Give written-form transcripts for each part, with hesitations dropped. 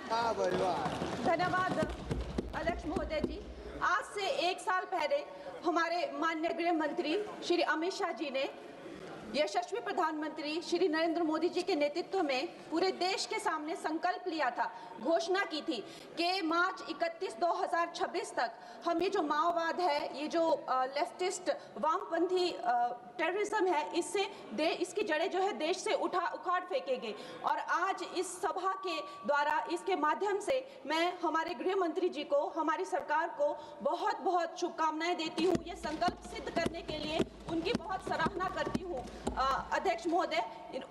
धन्यवाद अध्यक्ष महोदय जी। आज से 1 साल पहले हमारे माननीय गृह मंत्री श्री अमित शाह जी ने यशस्वी प्रधानमंत्री श्री नरेंद्र मोदी जी के नेतृत्व में पूरे देश के सामने संकल्प लिया था, घोषणा की थी कि मार्च 31, 2026 तक हम ये जो माओवाद है, ये जो लेफ्टिस्ट वामपंथी टेररिज्म है, इसकी जड़ें जो है देश से उखाड़ फेंकेंगे। और आज इस सभा के द्वारा, इसके माध्यम से मैं हमारे गृह मंत्री जी को, हमारी सरकार को बहुत बहुत शुभकामनाएं देती हूँ। ये संकल्प सिद्ध करने के लिए उनकी बहुत सराहना करती हूँ। अध्यक्ष महोदय,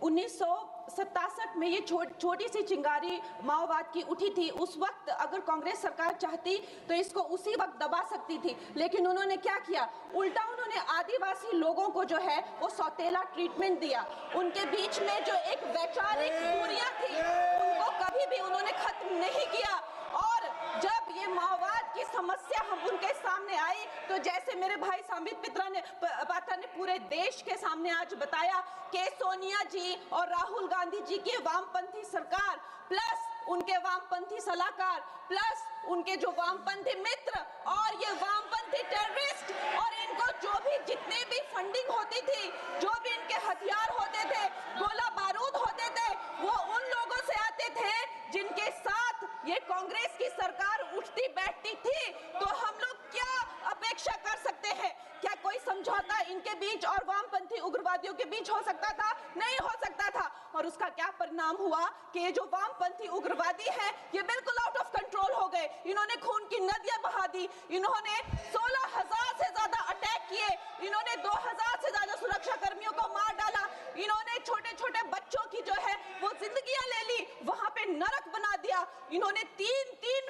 1967 में ये छोटी सी चिंगारी माओवाद की उठी थी। उस वक्त अगर कांग्रेस सरकार चाहती तो इसको उसी वक्त दबा सकती थी, लेकिन उन्होंने क्या किया, उल्टा उन्होंने आदिवासी लोगों को जो है वो सौतेला ट्रीटमेंट दिया। उनके बीच में जो एक वैचारिक दूरियां थी उनको कभी भी उन्होंने खत्म नहीं किया। और जब ये माओवाद की समस्या हम उनके सामने आई तो जैसे मेरे भाई संबित पात्रा ने पूरे देश के सामने आज बताया कि सोनिया जी और राहुल गांधी जी की वामपंथी सरकार प्लस उनके वामपंथी सलाहकार प्लस उनके जो वामपंथी मित्र और ये वामपंथी टेररिस्ट और इनको जो भी जितने भी फंडिंग होती थी, जो भी इनके हथियार होते थे, गोला बारूद होते थे, वो उन लोगों से आते थे जिनके साथ ये कांग्रेस की सरकार उठती बैठती थी। तो हम लोग क्या अपेक्षा कर सकते हैं? क्या कोई समझौता इनके बीच और वामपंथी उग्रवादियों के बीच हो सकता था? नहीं हो सकता था। और उसका क्या परिणाम हुआ कि ये जो वामपंथी उग्रवादी हैं ये बिल्कुल आउट ऑफ कंट्रोल हो गए। इन्होंने खून की नदियां बहा दी, इन्होंने 16,000 से ज्यादा अटैक किए, इन्होंने 2,000 से ज्यादा सुरक्षा कर्मियों को मार डाला, इन्होंने छोटे छोटे बच्चों की जो है वो जिंदगियां ले ली, वहां पे नरक बना दिया। इन्होंने तीन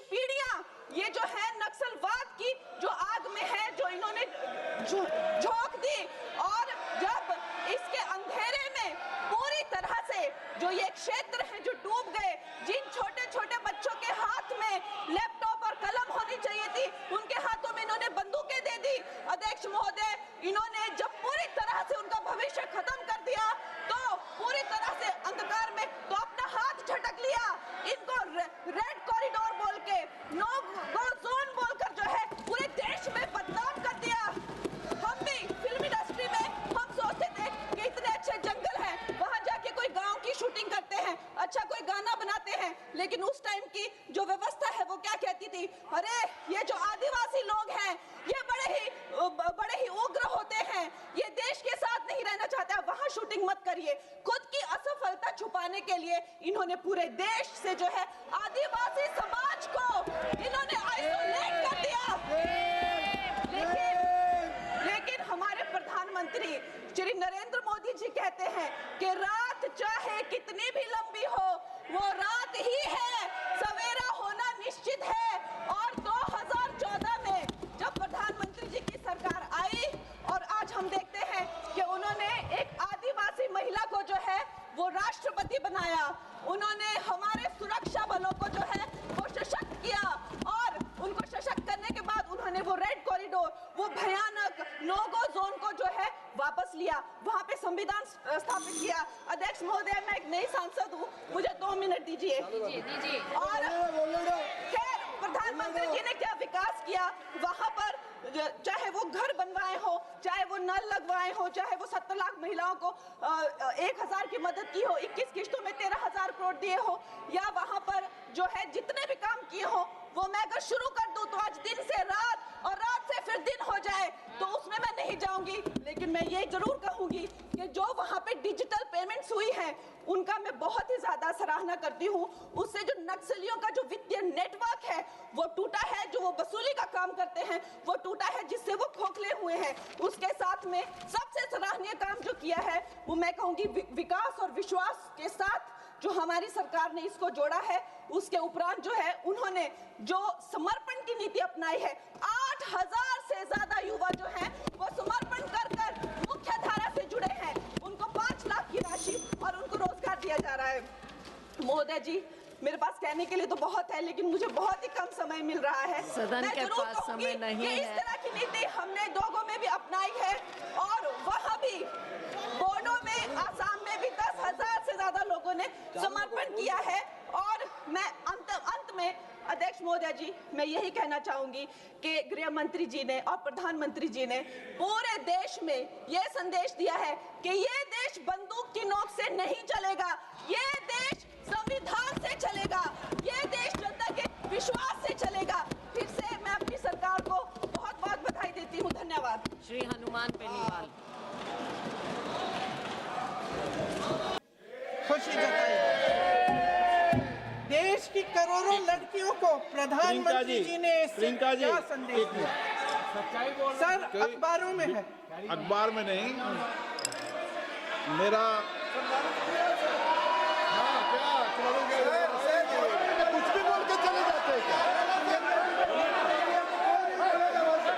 पीढ़ियां ये जो है नक्सलवाद की जो आग में है जो इन्होंने झोंक दी। और जब इसके अंधेरे में पूरी तरह से जो ये क्षेत्र है जो डूब गए, जिन छोटे छोटे बच्चों के हाथ में लैपटॉप और कलम होनी चाहिए थी उनके हाथों में इन्होंने बंदूकें दे दी। अध्यक्ष महोदय, इन्होंने जब पूरी तरह से उनका भविष्य खत्म कर दिया तो पूरी तरह से अंधकार में तो अपना हाथ झटक लिया। इनको रेड कॉरिडोर बोल के, नो गो जोन बोलकर जो है पूरे देश में बदनाम कर दिया। हम भी फिल्म इंडस्ट्री में हम सोचते थे कि इतने अच्छे जंगल हैं, वहां जाके कोई गांव की शूटिंग करते हैं, अच्छा कोई गाना बनाते हैं, लेकिन उस टाइम की जो व्यवस्था है वो क्या कहती थी, अरे ये जो आदिवासी लोग हैं ये बड़े ही उग्र होते हैं, ये देश के साथ नहीं रहना चाहते, वहां शूटिंग मत करिए। खुद की असफलता छुपाने के लिए इन्होंने पूरे देश से जो है आदिवासी समाज को इन्होंने आइसोलेट कर दिया। लेकिन हमारे प्रधानमंत्री श्री नरेंद्र मोदी जी कहते हैं कि रात चाहे कितनी भी लंबी हो वो रात ही है, सवेरा होना निश्चित है। और 2014 में जब प्रधानमंत्री जी की सरकार आई और आज हम देखते हैं कि उन्होंने एक आदिवासी महिला को जो है वो राष्ट्रपति बनाया, उन्होंने हमारे सुरक्षा बलों को जो है वो सशक्त किया और उनको सशक्त करने के बाद उन्होंने वो रेड कॉरिडोर, वो भयानक नो गो जोन को जो है वापस लिया, वहां पे संविधान स्थापित किया। अध्यक्ष महोदय, मैं एक नई सांसद हूँ, मुझे 2 मिनट दीजिए। और खैर प्रधानमंत्री जी ने क्या विकास किया वहां पर, चाहे वो घर बनवाए हो, चाहे वो नल लगवाए हो, चाहे वो 70 लाख महिलाओं को 1,000 की मदद की हो, 21 किस्तों में 13,000 करोड़ दिए हो, या वहां पर जो है जितने भी काम किए हो वो मैं अगर शुरू कर दूं तो आज दिन से रात और रात से फिर दिन हो जाए तो उसमें मैं नहीं जाऊंगी। लेकिन मैं ये जरूर कहूंगी कि जो वहां पे डिजिटल पेमेंट्स हुई हैं उनका मैं बहुत ही ज्यादा सराहना करती हूँ। उससे जो नक्सलियों का जो वित्तीय नेटवर्क है वो टूटा है, जो वो वसूली का काम करते हैं वो टूटा है, जिससे वो खोखले हुए हैं। उसके साथ में सबसे सराहनीय काम जो किया है वो मैं कहूंगी विकास और विश्वास के साथ जो हमारी सरकार ने इसको जोड़ा है। उसके उपरांत जो है उन्होंने जो समर्पण की नीति अपनाई है, 8,000 से ज्यादा युवा जो हैं वो समर्पण कर मुख्य धारा से जुड़े हैं, उनको 5 लाख की राशि और उनको रोजगार दिया जा रहा है। महोदय जी, मेरे पास कहने के लिए तो बहुत है लेकिन मुझे बहुत ही कम समय मिल रहा है। सदन के पास समय नहीं है। इस तरह की नीति हमने दोगो में भी अपनाई है और वहाँ भी बोडो में, आसाम में भी 10,000 से ज्यादा लोगों ने समर्पण किया है। और मैं अंत अध्यक्ष महोदय जी, मैं यही कहना चाहूंगी कि गृह मंत्री जी ने और प्रधानमंत्री जी ने पूरे देश में यह संदेश दिया है कि ये देश बंदूक की नोक से नहीं चलेगा, ये देश संविधान से चलेगा, ये देश जनता के विश्वास से चलेगा। फिर से मैं अपनी सरकार को बहुत बहुत बधाई देती हूँ। धन्यवाद। श्री हनुमान बेनीवाल। खुशी जताई। देश की करोड़ों लड़कियों को प्रधानमंत्री जी ने क्या संदेश दिया? सर, अखबारों में है। अखबार में नहीं, मेरा कुछ भी बोल के चले जाते हैं क्या?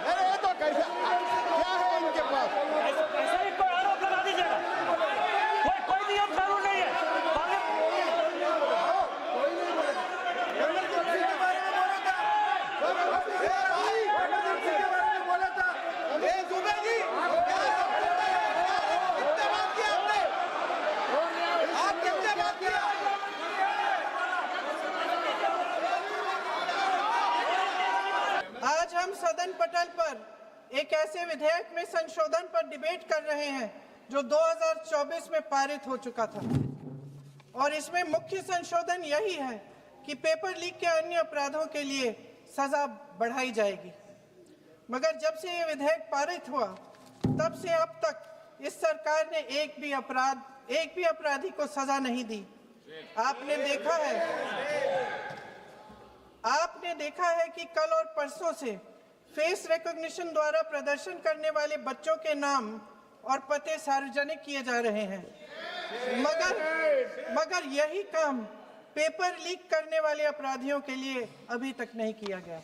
अरे ये तो कैसा क्या है इनके पास? ऐसा ही कोई आरोप लगा दीजिएगा। कोई नियम कानून नहीं है। आज हम सदन पटल पर एक ऐसे विधेयक में संशोधन पर डिबेट कर रहे हैं जो 2024 में पारित हो चुका था, और इसमें मुख्य संशोधन यही है कि पेपर लीक के अन्य अपराधों के लिए सजा बढ़ाई जाएगी। मगर जब से ये विधेयक पारित हुआ तब से अब तक इस सरकार ने एक भी अपराधी को सजा नहीं दी। आपने देखा है कि कल और परसों से फेस रिकॉग्निशन द्वारा प्रदर्शन करने वाले बच्चों के नाम और पते सार्वजनिक किए जा रहे हैं, मगर यही काम पेपर लीक करने वाले अपराधियों के लिए अभी तक नहीं किया गया।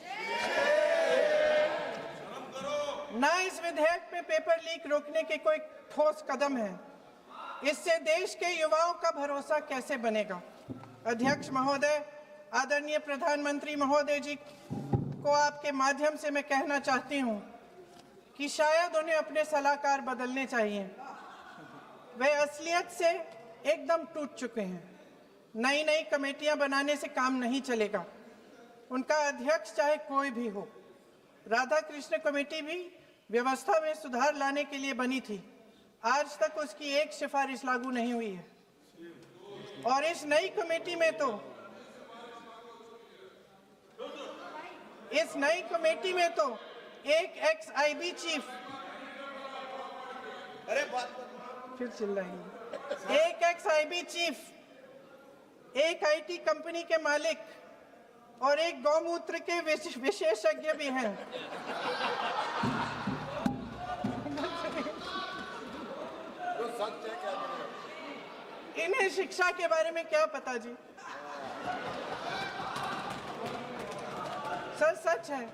ना इस विधेयक में पेपर लीक रोकने के कोई ठोस कदम है। इससे देश के युवाओं का भरोसा कैसे बनेगा? अध्यक्ष महोदय, आदरणीय प्रधानमंत्री महोदय जी को आपके माध्यम से मैं कहना चाहती हूं कि शायद उन्हें अपने सलाहकार बदलने चाहिए। वे असलियत से एकदम टूट चुके हैं। नई कमेटियां बनाने से काम नहीं चलेगा। उनका अध्यक्ष चाहे कोई भी हो। राधा कृष्ण कमेटी भी व्यवस्था में सुधार लाने के लिए बनी थी। आज तक उसकी एक सिफारिश लागू नहीं हुई है, और इस नई कमेटी में तो एक एक्स-आईबी चीफ, फिर चिल्लाएंगे, एक एक्स-आईबी चीफ, एक आईटी कंपनी के मालिक और एक गौमूत्र के विशेषज्ञ भी हैं। इन्हें शिक्षा के बारे में क्या पता जी? सर, सच है